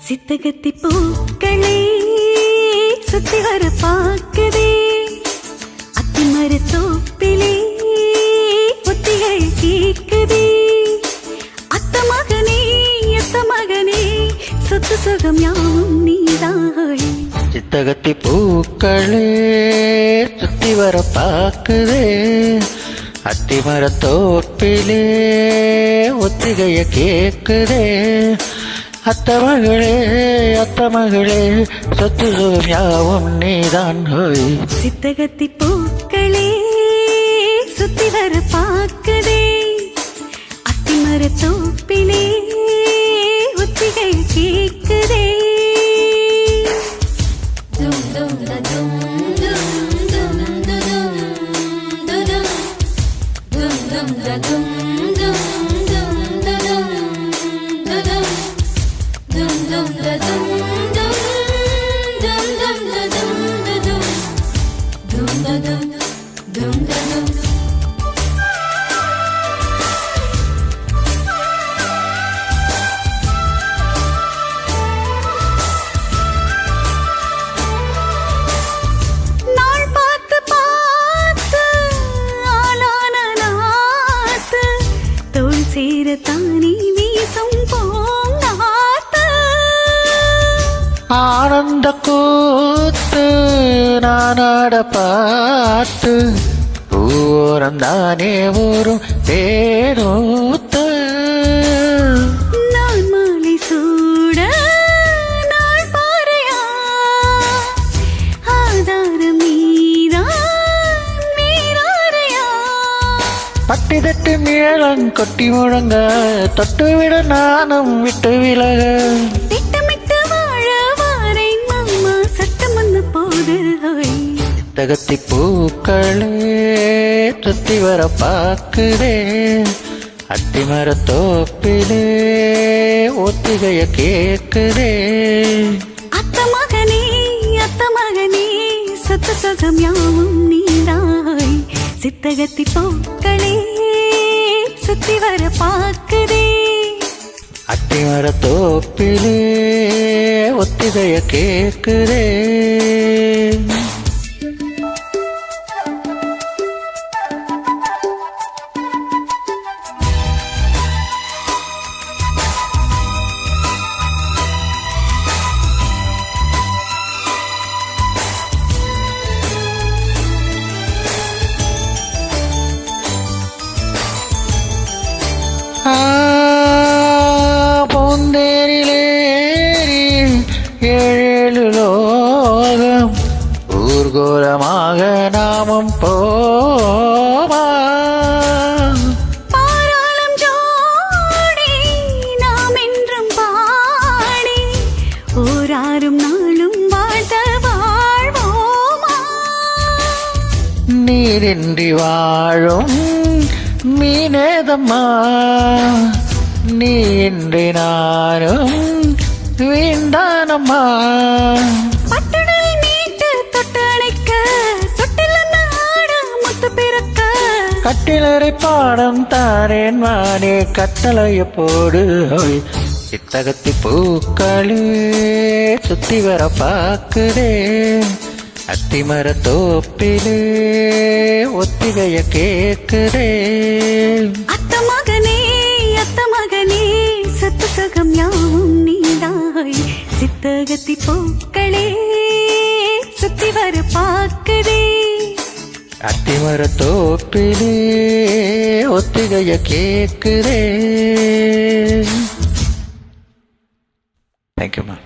சித்தகத்தி பூக்களே சுத்தி வர பாக்குதே அத்திமர தோப்பிலே ஒத்திகள் கேக்குதே அத்த மகனே சொத்து சுகம் யாவும் நீதாய். சித்தகத்தி பூக்களே சுத்தி வர பாக்குதே அத்திமர தோப்பிலே ஒத்திகைய கேக்குதே அத்த மகளே சொத்து சுகம் யாவும் நீதான் ஹோய். சித்தகத்தி பூக்களே சுத்தி வர பாக்குதே அத்திமர தோப்பிலே ஒத்திகை கேக்குதே. தானி வீசும் போங்காத்து ஆனந்த கூத்து நானாட பாட்டு ஊரந்தானே ஊரும் பேரூத்து நான் மாலை சூட நாள் பாறையா ஆதாரம் நீராறையா பட்டி தட்டு மேளம் கொட்டி முழங்க தொட்டுவிட நானும் விட்டு விலக திட்டமிட்டு வாழ வாரேன் மாமா சட்டம் வந்து போது. சித்தகத்தி பூக்களே சுத்தி வர பாக்குதே அத்திமர தோப்பிலே ஒத்திகைய கேக்குதே அத்த மகனே சொத்து சுகம் யாவும் நீதாய். சித்தகத்தி பூக்களே சுத்தி வர பாக்குதே அத்திமர தோப்பிலே ஒத்திகைய கேக்குதே. பூந்தேரிலேறி ஏழு லோகம் ஊர்கோலமாக நாமும் போமா பாராளும் ஜோடி நாம் என்றும் பாடி ஓராரும் நாளும் வாழ்த்த வாழ்வோமா. நீரின்றி வாழும் மீனேதம்மா நீ இன்றி நானும் வீண்டானம்மா. பட்டடல் மீட்டு தொட்டணைக்க தொட்டில நாட முத்து பிறக்க கட்டிலறை பாடம் தாரேன் மானே கட்டளைய போடு. சித்தகத்தி பூக்களே சுத்தி வர பாக்குதே அத்திமர தோப்பிலே ஒத்திகைய கேக்குதே. அத்த மகனே சொத்து சுகம் யாவும் நீதாய். சித்தகத்தி பூக்களே சுத்தி வர பாக்குதே அத்திமர தோப்பிலே ஒத்திகைய கேக்குதே. தேங்க்யூ மா.